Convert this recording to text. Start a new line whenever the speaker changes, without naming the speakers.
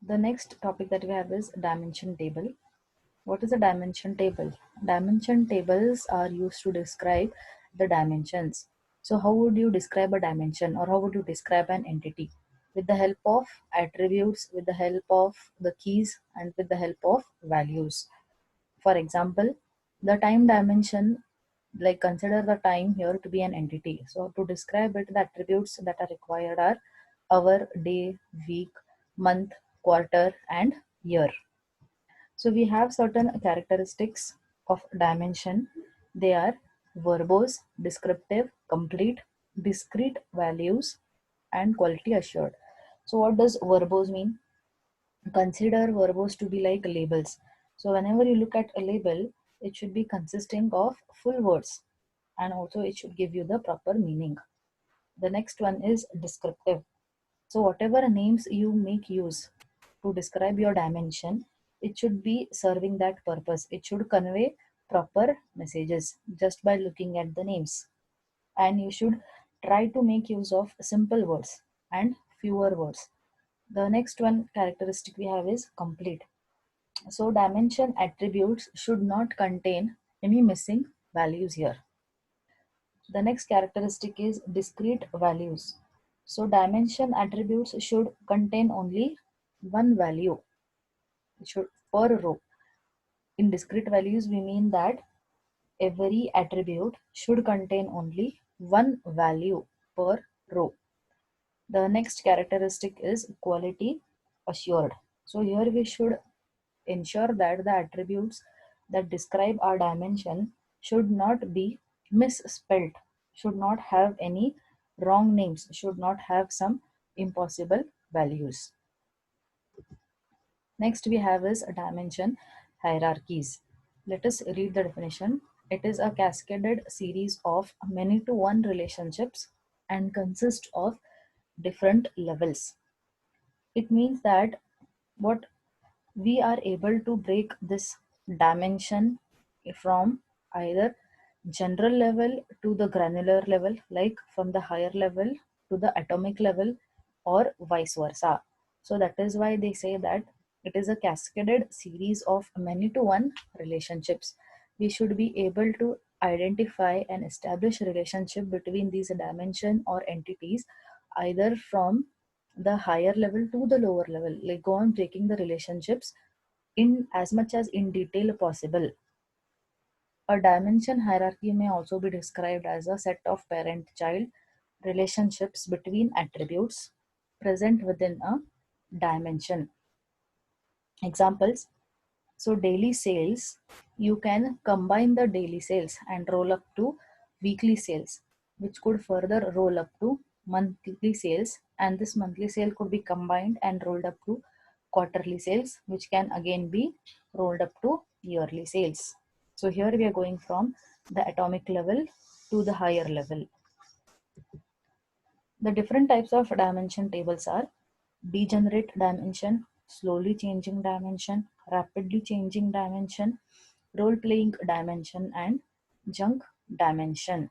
The next topic that we have is dimension table. What is a dimension table? Dimension tables are used to describe the dimensions. So how would you describe a dimension, or how would you describe an entity? With the help of attributes, with the help of the keys, and with the help of values. For example, the time dimension, like consider the time here to be an entity. So to describe it, the attributes that are required are hour, day, week, month, quarter, and year. So we have certain characteristics of dimension. They are verbose, descriptive, complete, discrete values, and quality assured. So what does verbose mean? Consider verbose to be like labels. So whenever you look at a label, it should be consisting of full words, and also it should give you the proper meaning. The next one is descriptive. So whatever names you make use to describe your dimension, it should be serving that purpose. It should convey proper messages just by looking at the names. And you should try to make use of simple words and fewer words. The next one characteristic we have is complete. So dimension attributes should not contain any missing values here. The next characteristic is discrete values. So dimension attributes should contain only one value. It should per row. In discrete values, we mean that every attribute should contain only one value per row. The next characteristic is quality assured. So here we should ensure that the attributes that describe our dimension should not be misspelled, should not have any wrong names, should not have some impossible values. Next we have is dimension hierarchies. Let us read the definition. It is a cascaded series of many to one relationships and consists of different levels. It means that what we are able to break this dimension from either general level to the granular level, like from the higher level to the atomic level, or vice versa. So that is why they say that it is a cascaded series of many to one relationships. We should be able to identify and establish a relationship between these dimension or entities, either from the higher level to the lower level, like go on breaking the relationships in as much as in detail possible. A dimension hierarchy may also be described as a set of parent-child relationships between attributes present within a dimension. Examples. So daily sales, you can combine the daily sales and roll up to weekly sales, which could further roll up to monthly sales, and this monthly sale could be combined and rolled up to quarterly sales, which can again be rolled up to yearly sales. So here we are going from the atomic level to the higher level. The different types of dimension tables are degenerate dimension, slowly changing dimension, rapidly changing dimension, role playing dimension, and junk dimension.